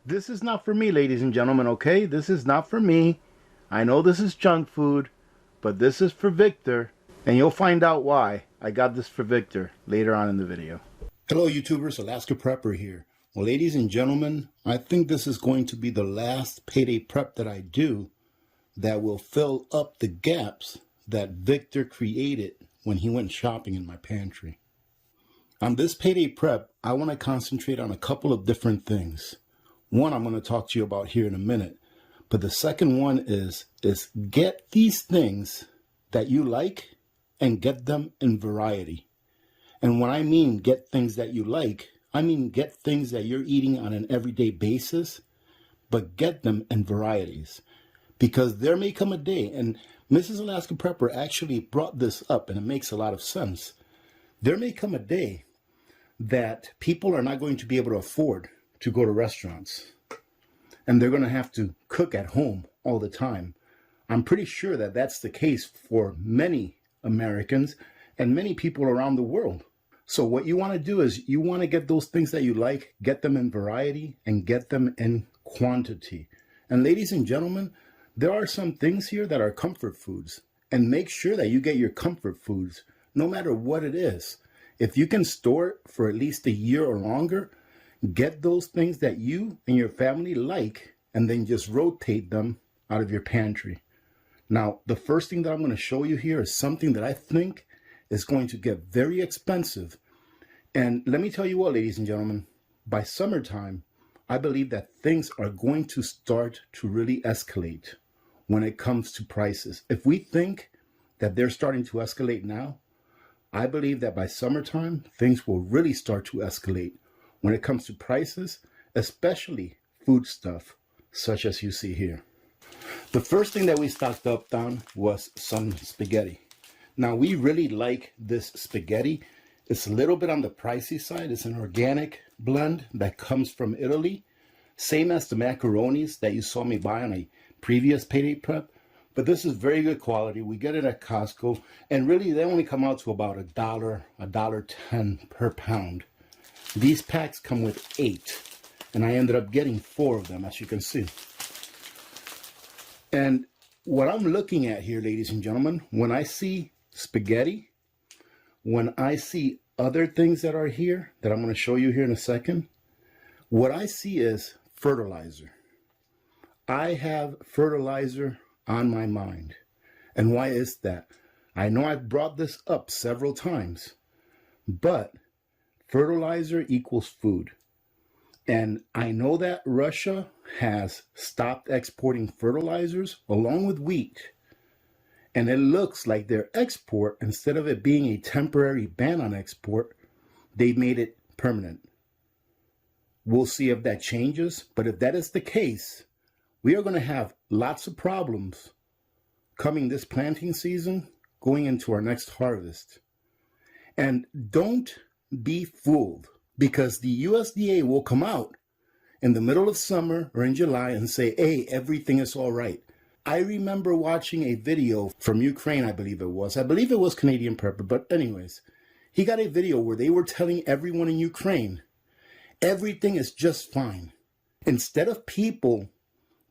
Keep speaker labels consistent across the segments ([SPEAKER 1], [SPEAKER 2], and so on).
[SPEAKER 1] This is not for me, ladies and gentlemen, okay? This is not for me. I know this is junk food, but this is for Victor, and you'll find out why I got this for Victor later on in the video. Hello, YouTubers. Alaska Prepper here. Well, ladies and gentlemen, I think this is going to be the last payday prep that I do that will fill up the gaps that Victor created when he went shopping in my pantry. On this payday prep, I want to concentrate on a couple of different things. One I'm going to talk to you about here in a minute. But the second one is get these things that you like and get them in variety. And when I mean get things that you like, I mean get things that you're eating on an everyday basis, but get them in varieties. Because there may come a day, and Mrs. Alaska Prepper actually brought this up, and it makes a lot of sense. There may come a day that people are not going to be able to afford to go to restaurants, and they're going to have to cook at home all the time. I'm pretty sure that that's the case for many Americans and many people around the world. So what you want to do is you want to get those things that you like, get them in variety, and get them in quantity. And ladies and gentlemen, there are some things here that are comfort foods, and make sure that you get your comfort foods no matter what it is. If you can store it for at least a year or longer, get those things that you and your family like, and then just rotate them out of your pantry. Now, the first thing that I'm going to show you here is something that I think is going to get very expensive. And let me tell you what, ladies and gentlemen, by summertime, I believe that things are going to start to really escalate when it comes to prices. If we think that they're starting to escalate now, I believe that by summertime, things will really start to escalate when it comes to prices, especially food stuff, such as you see here. The first thing that we stocked up on was some spaghetti. Now, we really like this spaghetti. It's a little bit on the pricey side. It's an organic blend that comes from Italy. Same as the macaronis that you saw me buy on a previous payday prep. But this is very good quality. We get it at Costco. And really, they only come out to about $1, $1.10 per pound. These packs come with 8. And I ended up getting 4 of them, as you can see. And what I'm looking at here, ladies and gentlemen, when I see spaghetti, when I see other things that are here that I'm going to show you here in a second, what I see is fertilizer. I have fertilizer on my mind. And why is that? I know I've brought this up several times, but fertilizer equals food. And I know that Russia has stopped exporting fertilizers along with wheat. And it looks like their export, instead of it being a temporary ban on export, they made it permanent. We'll see if that changes. But if that is the case, we are going to have lots of problems coming this planting season, going into our next harvest. And don't be fooled, because the USDA will come out in the middle of summer or in July and say, hey, everything is all right. I remember watching a video from Ukraine, I believe it was. I believe it was Canadian Prepper, but anyways, he got a video where they were telling everyone in Ukraine, everything is just fine. Instead of people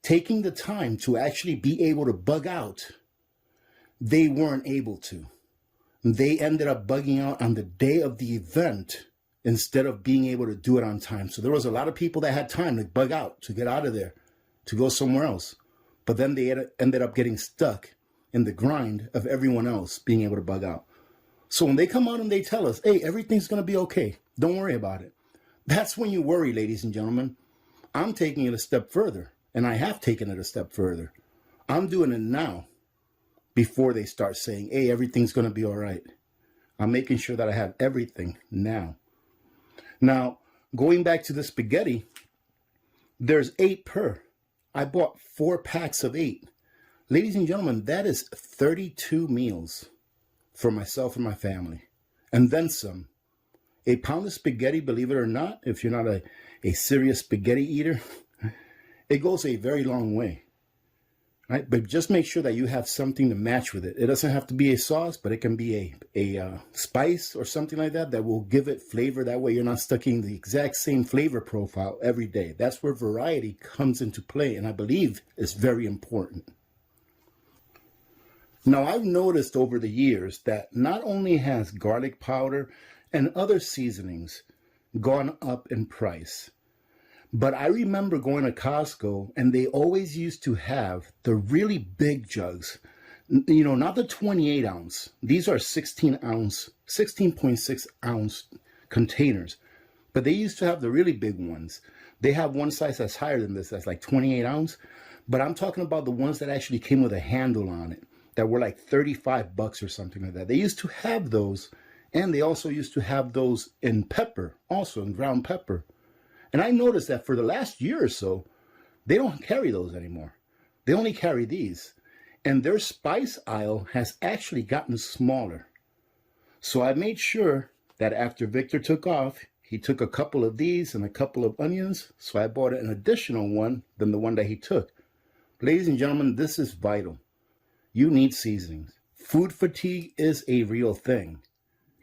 [SPEAKER 1] taking the time to actually be able to bug out, they weren't able to. They ended up bugging out on the day of the event instead of being able to do it on time. So there was a lot of people that had time to bug out, to get out of there, to go somewhere else. But then they ended up getting stuck in the grind of everyone else being able to bug out. So when they come out and they tell us, hey, everything's going to be okay, don't worry about it, that's when you worry, ladies and gentlemen. I'm taking it a step further, and I have taken it a step further. I'm doing it now before they start saying, hey, everything's going to be all right. I'm making sure that I have everything now. Now, going back to the spaghetti, there's 8 per. I bought 4 packs of 8. Ladies and gentlemen, that is 32 meals for myself and my family. And then some. A pound of spaghetti, believe it or not, if you're not a serious spaghetti eater, it goes a very long way. right? But just make sure that you have something to match with it. It doesn't have to be a sauce, but it can be a spice or something like that that will give it flavor. That way you're not stuck in the exact same flavor profile every day. That's where variety comes into play, and I believe is very important. Now, I've noticed over the years that not only has garlic powder and other seasonings gone up in price, but I remember going to Costco and they always used to have the really big jugs, you know, not the 28 ounce. These are 16 ounce, 16.6 ounce containers, but they used to have the really big ones. They have one size that's higher than this, that's like 28 ounce, but I'm talking about the ones that actually came with a handle on it that were like 35 bucks or something like that. They used to have those, and they also used to have those in pepper, also in ground pepper. And I noticed that for the last year or so, they don't carry those anymore. They only carry these. And their spice aisle has actually gotten smaller. So I made sure that after Victor took off, he took a couple of these and a couple of onions. So I bought an additional one than the one that he took. Ladies and gentlemen, this is vital. You need seasonings. Food fatigue is a real thing.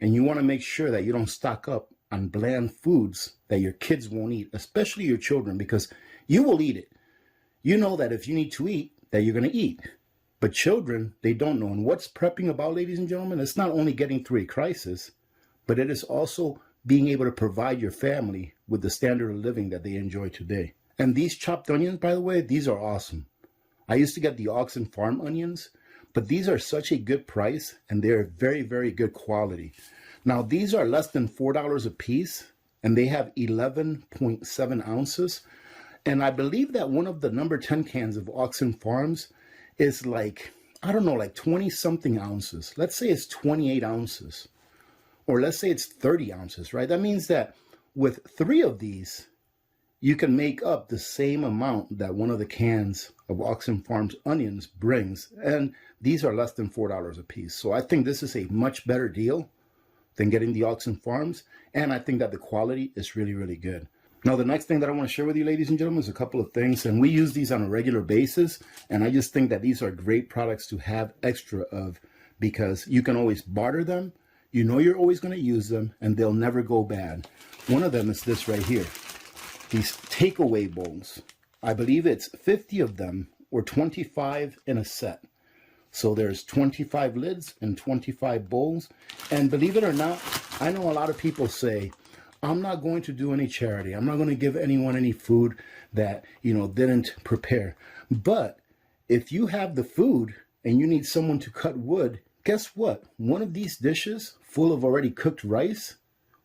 [SPEAKER 1] And you want to make sure that you don't stock up on bland foods that your kids won't eat, especially your children, because you will eat it. You know that if you need to eat, that you're going to eat. But children, they don't know. And what's prepping about, ladies and gentlemen, it's not only getting through a crisis, but it is also being able to provide your family with the standard of living that they enjoy today. And these chopped onions, by the way, these are awesome. I used to get the Oxen Farm onions, but these are such a good price and they're very, very good quality. Now, these are less than $4 a piece, and they have 11.7 ounces. And I believe that one of the number 10 cans of Oxen Farms is like, I don't know, like 20-something ounces. Let's say it's 28 ounces, or let's say it's 30 ounces, right? That means that with 3 of these, you can make up the same amount that one of the cans of Oxen Farms onions brings. And these are less than $4 a piece. So I think this is a much better deal than getting the Oxen Farms, and I think that the quality is really, really good. Now, the next thing that I want to share with you, ladies and gentlemen, is a couple of things, and we use these on a regular basis, and I just think that these are great products to have extra of because you can always barter them, you know you're always going to use them, and they'll never go bad. One of them is this right here, these takeaway bowls. I believe it's 50 of them or 25 in a set. So there's 25 lids and 25 bowls. And believe it or not, I know a lot of people say, I'm not going to do any charity. I'm not going to give anyone any food that, you know, didn't prepare. But if you have the food and you need someone to cut wood, guess what? One of these dishes full of already cooked rice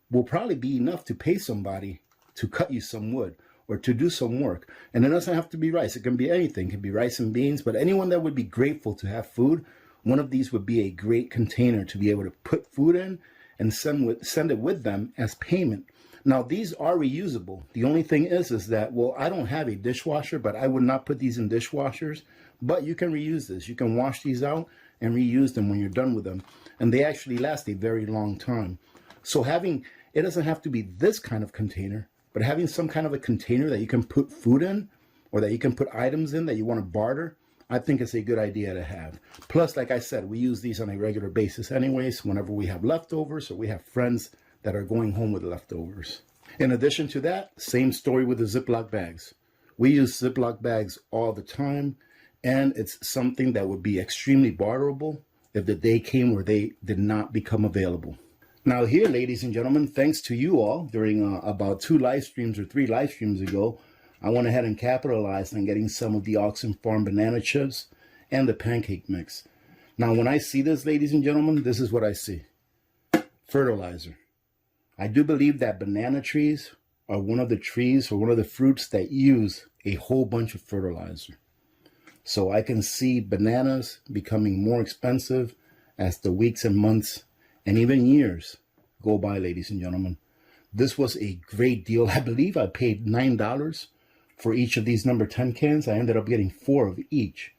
[SPEAKER 1] will probably be enough to pay somebody to cut you some wood or to do some work. And it doesn't have to be rice. It can be anything. It can be rice and beans. But anyone that would be grateful to have food, one of these would be a great container to be able to put food in and send it with them as payment. Now, these are reusable. The only thing is that, well, I don't have a dishwasher, but I would not put these in dishwashers. But you can reuse this. You can wash these out and reuse them when you're done with them. And they actually last a very long time. So it doesn't have to be this kind of container, but having some kind of a container that you can put food in or that you can put items in that you want to barter, I think it's a good idea to have. Plus, like I said, we use these on a regular basis anyways, whenever we have leftovers or we have friends that are going home with leftovers. In addition to that, same story with the Ziploc bags. We use Ziploc bags all the time, and it's something that would be extremely barterable if the day came where they did not become available. Now here, ladies and gentlemen, thanks to you all, during about 2 live streams or 3 live streams ago, I went ahead and capitalized on getting some of the Oxen Farm banana chips and the pancake mix. Now, when I see this, ladies and gentlemen, this is what I see. Fertilizer. I do believe that banana trees are one of the trees or one of the fruits that use a whole bunch of fertilizer. So I can see bananas becoming more expensive as the weeks and months and even years go by, ladies and gentlemen. This was a great deal. I believe I paid $9 for each of these number 10 cans. I ended up getting 4 of each.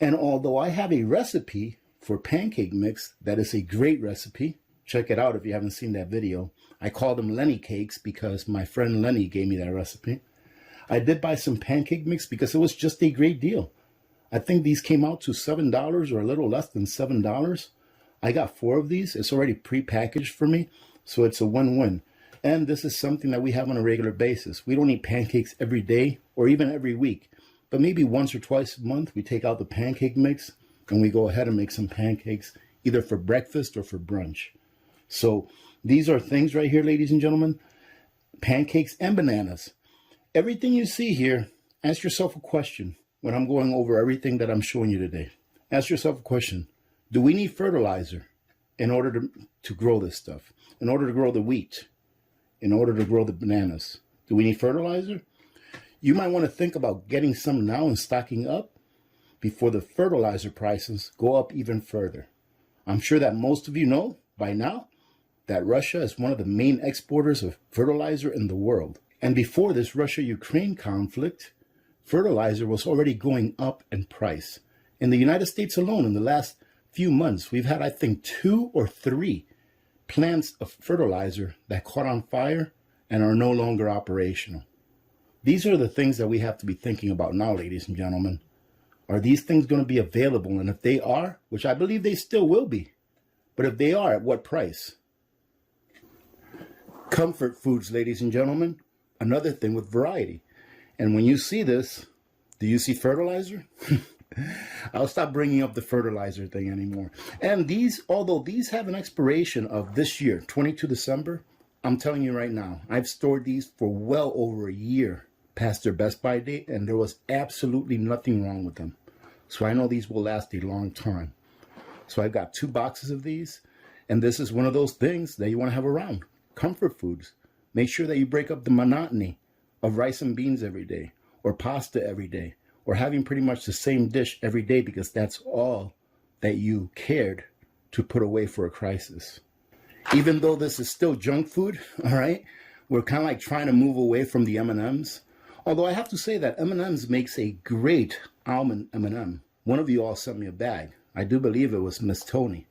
[SPEAKER 1] And although I have a recipe for pancake mix that is a great recipe, check it out if you haven't seen that video. I call them Lenny cakes because my friend Lenny gave me that recipe. I did buy some pancake mix because it was just a great deal. I think these came out to $7 or a little less than $7. I got 4 of these. It's already pre-packaged for me, so it's a win-win. And this is something that we have on a regular basis. We don't eat pancakes every day or even every week, but maybe once or twice a month we take out the pancake mix and we go ahead and make some pancakes either for breakfast or for brunch. So these are things right here, ladies and gentlemen, pancakes and bananas. Everything you see here, ask yourself a question when I'm going over everything that I'm showing you today. Ask yourself a question. Do we need fertilizer in order to grow this stuff? In order to grow the wheat? In order to grow the bananas? Do we need fertilizer? You might want to think about getting some now and stocking up before the fertilizer prices go up even further. I'm sure that most of you know by now that Russia is one of the main exporters of fertilizer in the world. And before this Russia-Ukraine conflict, fertilizer was already going up in price. In the United States alone, in the last few months, we've had, I think, 2 or 3 plants of fertilizer that caught on fire and are no longer operational. These are the things that we have to be thinking about now, ladies and gentlemen. Are these things going to be available? And if they are, which I believe they still will be, but if they are, at what price? Comfort foods, ladies and gentlemen, another thing with variety. And when you see this, do you see fertilizer? I'll stop bringing up the fertilizer thing anymore. And these, although these have an expiration of this year, 22 December, I'm telling you right now, I've stored these for well over a year past their best by date, and there was absolutely nothing wrong with them. So I know these will last a long time. So I've got 2 boxes of these, and this is one of those things that you want to have around. Comfort foods. Make sure that you break up the monotony of rice and beans every day, or pasta every day, or having pretty much the same dish every day because that's all that you cared to put away for a crisis. Even though this is still junk food, all right, we're kind of like trying to move away from the M&Ms. Although I have to say that M&M's makes a great almond M&M. One of you all sent me a bag. I do believe it was Miss Tony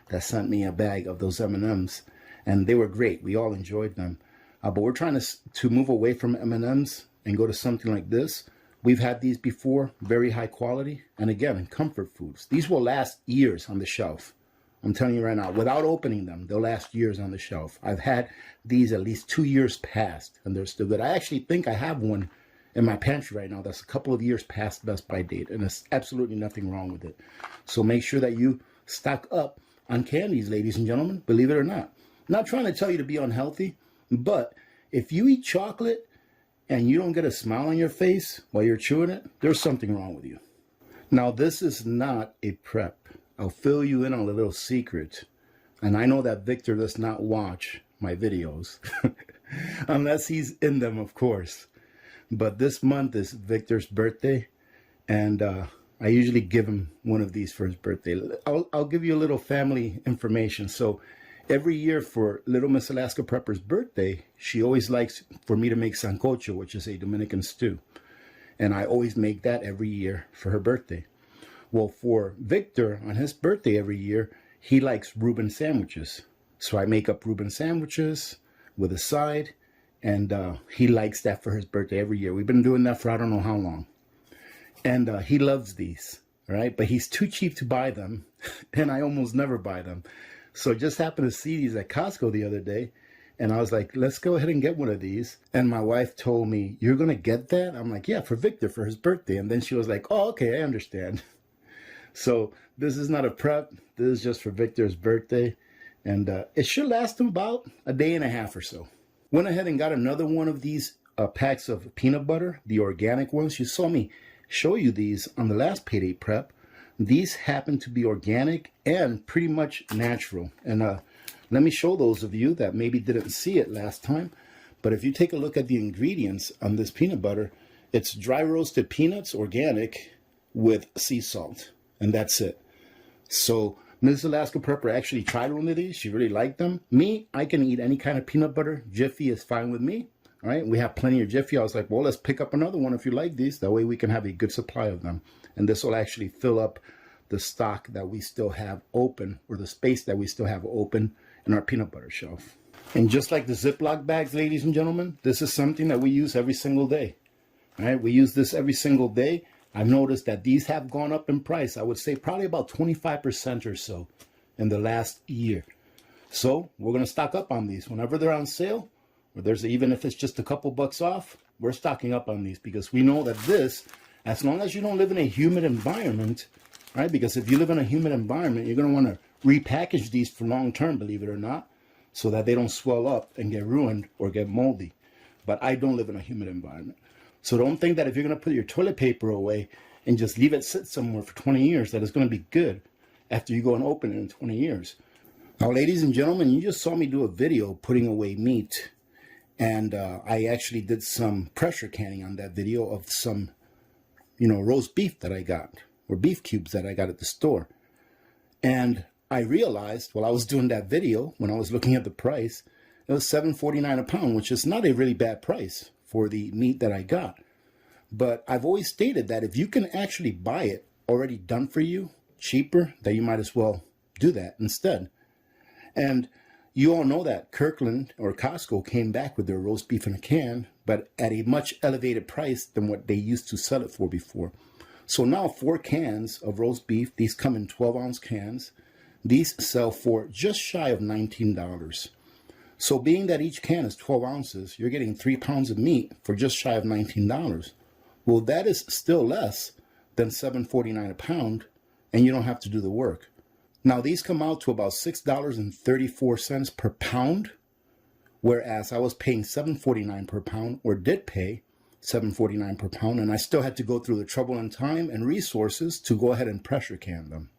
[SPEAKER 1] that sent me a bag of those M&Ms, and they were great. We all enjoyed them. But we're trying to move away from M&Ms and go to something like this. We've had these before, very high quality, and again, comfort foods. These will last years on the shelf. I'm telling you right now, without opening them, they'll last years on the shelf. I've had these at least 2 years past, and they're still good. I actually think I have one in my pantry right now that's a couple of years past best by date, and there's absolutely nothing wrong with it. So make sure that you stock up on candies, ladies and gentlemen, believe it or not. I'm not trying to tell you to be unhealthy, but if you eat chocolate and you don't get a smile on your face while you're chewing it, there's something wrong with you. Now, this is not a prep. I'll fill you in on a little secret. And I know that Victor does not watch my videos, unless he's in them, of course. But this month is Victor's birthday, and I usually give him one of these for his birthday. I'll give you a little family information. So every year for little Miss Alaska Prepper's birthday, she always likes for me to make sancocho, which is a Dominican stew. And I always make that every year for her birthday. Well, for Victor, on his birthday every year, he likes Reuben sandwiches. So I make up Reuben sandwiches with a side, and he likes that for his birthday every year. We've been doing that for I don't know how long. And he loves these, right? But he's too cheap to buy them, and I almost never buy them. So just happened to see these at Costco the other day, and I was like, let's go ahead and get one of these. And my wife told me, you're going to get that? I'm like, yeah, for Victor, for his birthday. And then she was like, oh, okay, I understand. So this is not a prep. This is just for Victor's birthday. And it should last him about a day and a half or so. Went ahead and got another one of these packs of peanut butter, the organic ones. You saw me show you these on the last payday prep. These happen to be organic and pretty much natural. And let me show those of you that maybe didn't see it last time. But if you take a look at the ingredients on this peanut butter, it's dry roasted peanuts, organic, with sea salt. And that's it. So Mrs. Alaska Prepper actually tried one of these. She really liked them. Me, I can eat any kind of peanut butter. Jiffy is fine with me. All right, we have plenty of Jiffy. I was like, well, let's pick up another one if you like these. That way we can have a good supply of them. And this will actually fill up the stock that we still have open, or the space that we still have open in our peanut butter shelf. And just like the Ziploc bags, ladies and gentlemen, this is something that we use every single day. All right, we use this every single day I've noticed that these have gone up in price. I would say probably about 25% or so in the last year. So we're going to stock up on these whenever they're on sale, or even if it's just a couple bucks off, we're stocking up on these because we know that this, as long as you don't live in a humid environment, right? Because if you live in a humid environment, you're going to want to repackage these for long term, believe it or not, so that they don't swell up and get ruined or get moldy. But I don't live in a humid environment. So don't think that if you're going to put your toilet paper away and just leave it sit somewhere for 20 years, that it's going to be good after you go and open it in 20 years. Now, ladies and gentlemen, you just saw me do a video putting away meat. And I actually did some pressure canning on that video of some, roast beef that I got, or beef cubes that I got at the store. And I realized while I was doing that video, when I was looking at the price, it was $7.49 a pound, which is not a really bad price for the meat that I got. But I've always stated that if you can actually buy it already done for you, cheaper, that you might as well do that instead. And you all know that Kirkland or Costco came back with their roast beef in a can, but at a much elevated price than what they used to sell it for before. So now 4 cans of roast beef, these come in 12-ounce cans. These sell for just shy of $19. So being that each can is 12 ounces, you're getting 3 pounds of meat for just shy of $19. Well, that is still less than $7.49 a pound, and you don't have to do the work. Now, these come out to about $6.34 per pound, whereas I was paying $7.49 per pound, or did pay $7.49 per pound, and I still had to go through the trouble and time and resources to go ahead and pressure can them.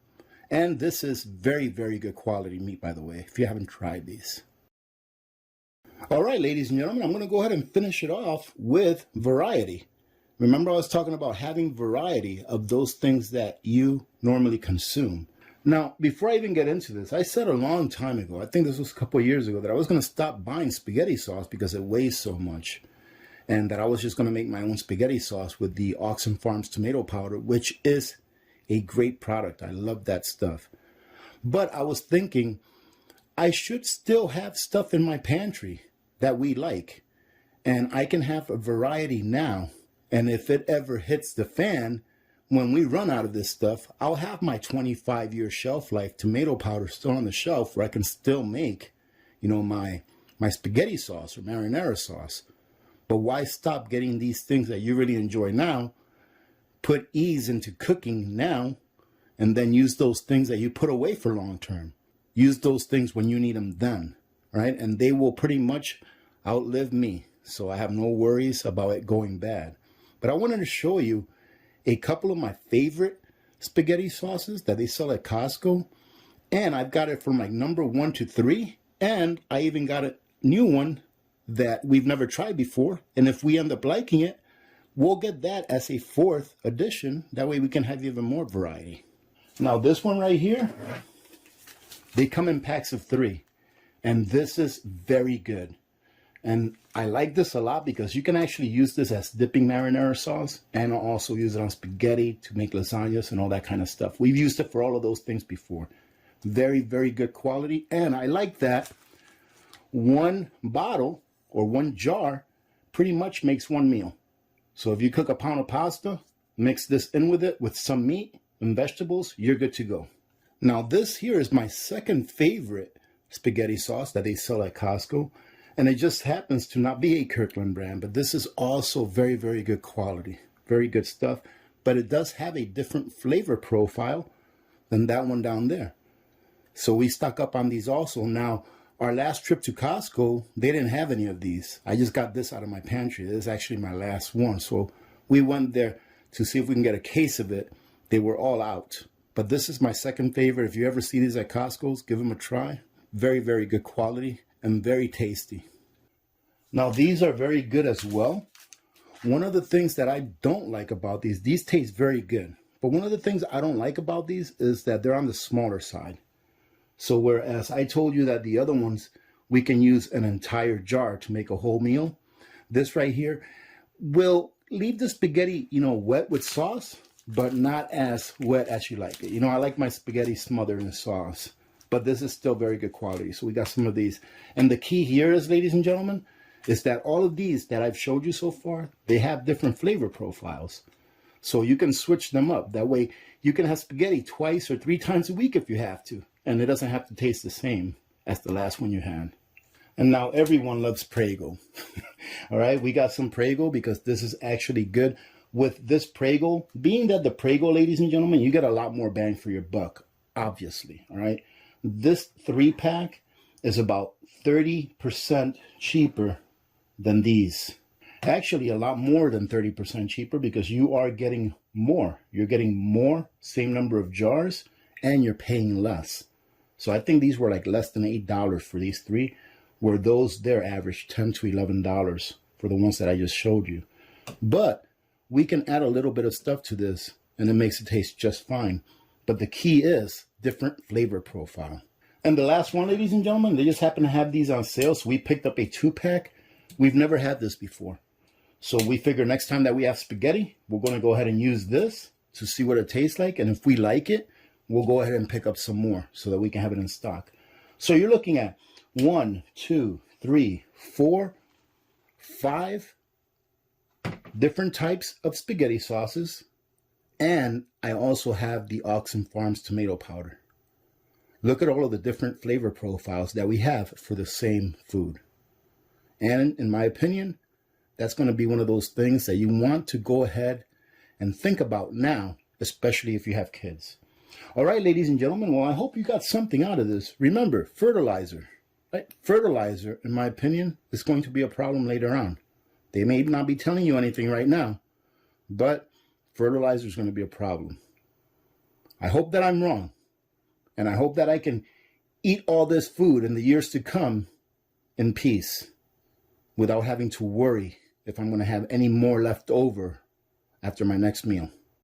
[SPEAKER 1] And this is very, very good quality meat, by the way, if you haven't tried these. All right, ladies and gentlemen, I'm going to go ahead and finish it off with variety. Remember, I was talking about having variety of those things that you normally consume. Now, before I even get into this, I said a long time ago, I think this was a couple of years ago, that I was going to stop buying spaghetti sauce because it weighs so much. And that I was just going to make my own spaghetti sauce with the Oxen Farms tomato powder, which is a great product. I love that stuff. But I was thinking I should still have stuff in my pantry that we like. And I can have a variety now. And if it ever hits the fan, when we run out of this stuff, I'll have my 25-year shelf life tomato powder still on the shelf where I can still make, my spaghetti sauce or marinara sauce. But why stop getting these things that you really enjoy now, put ease into cooking now, and then use those things that you put away for long term. Use those things when you need them then, right? And they will pretty much outlive me. So I have no worries about it going bad. But I wanted to show you a couple of my favorite spaghetti sauces that they sell at Costco. And I've got it from like number 1 to 3. And I even got a new one that we've never tried before. And if we end up liking it, we'll get that as a 4th edition. That way we can have even more variety. Now this one right here, they come in packs of 3. And this is very good. And I like this a lot because you can actually use this as dipping marinara sauce, and I'll also use it on spaghetti to make lasagnas and all that kind of stuff. We've used it for all of those things before. Very, very good quality. And I like that one bottle or one jar pretty much makes one meal. So if you cook a pound of pasta, mix this in with it with some meat and vegetables, you're good to go. Now this here is my second favorite spaghetti sauce that they sell at Costco. And it just happens to not be a Kirkland brand, but this is also very, very good quality. Very good stuff. But it does have a different flavor profile than that one down there. So we stock up on these also. Now, our last trip to Costco, they didn't have any of these. I just got this out of my pantry. This is actually my last one. So we went there to see if we can get a case of it. They were all out. But this is my second favorite. If you ever see these at Costco's, give them a try. Very, very good quality and very tasty. Now these are very good as well. One of the things that I don't like about these taste very good. But one of the things I don't like about these is that they're on the smaller side. So whereas I told you that the other ones, we can use an entire jar to make a whole meal. This right here will leave the spaghetti, wet with sauce, but not as wet as you like it. I like my spaghetti smothered in sauce. But this is still very good quality. So we got some of these. And the key here is, ladies and gentlemen, is that all of these that I've showed you so far, they have different flavor profiles. So you can switch them up. That way you can have spaghetti 2 or 3 times a week if you have to. And it doesn't have to taste the same as the last one you had. And now everyone loves Prego. All right, we got some Prego because this is actually good. With this Prego, being that the Prego, ladies and gentlemen, you get a lot more bang for your buck, obviously. All right, this 3-pack is about 30% cheaper than these. Actually, a lot more than 30% cheaper because you are getting more. You're getting more, same number of jars, and you're paying less. So I think these were like less than $8 for these 3, where those there average $10 to $11 for the ones that I just showed you. But we can add a little bit of stuff to this and it makes it taste just fine. But the key is different flavor profile. And the last one, ladies and gentlemen, they just happen to have these on sale. So we picked up a 2-pack. We've never had this before. So we figure next time that we have spaghetti, we're going to go ahead and use this to see what it tastes like. And if we like it, we'll go ahead and pick up some more so that we can have it in stock. So you're looking at 1, 2, 3, 4, 5 different types of spaghetti sauces. And I also have the Oxen Farms tomato powder. Look at all of the different flavor profiles that we have for the same food. And in my opinion, that's going to be one of those things that you want to go ahead and think about now, especially if you have kids. All right, ladies and gentlemen, well, I hope you got something out of this. Remember, fertilizer. Right? Fertilizer, in my opinion, is going to be a problem later on. They may not be telling you anything right now, but fertilizer is going to be a problem. I hope that I'm wrong. And I hope that I can eat all this food in the years to come in peace without having to worry if I'm going to have any more left over after my next meal.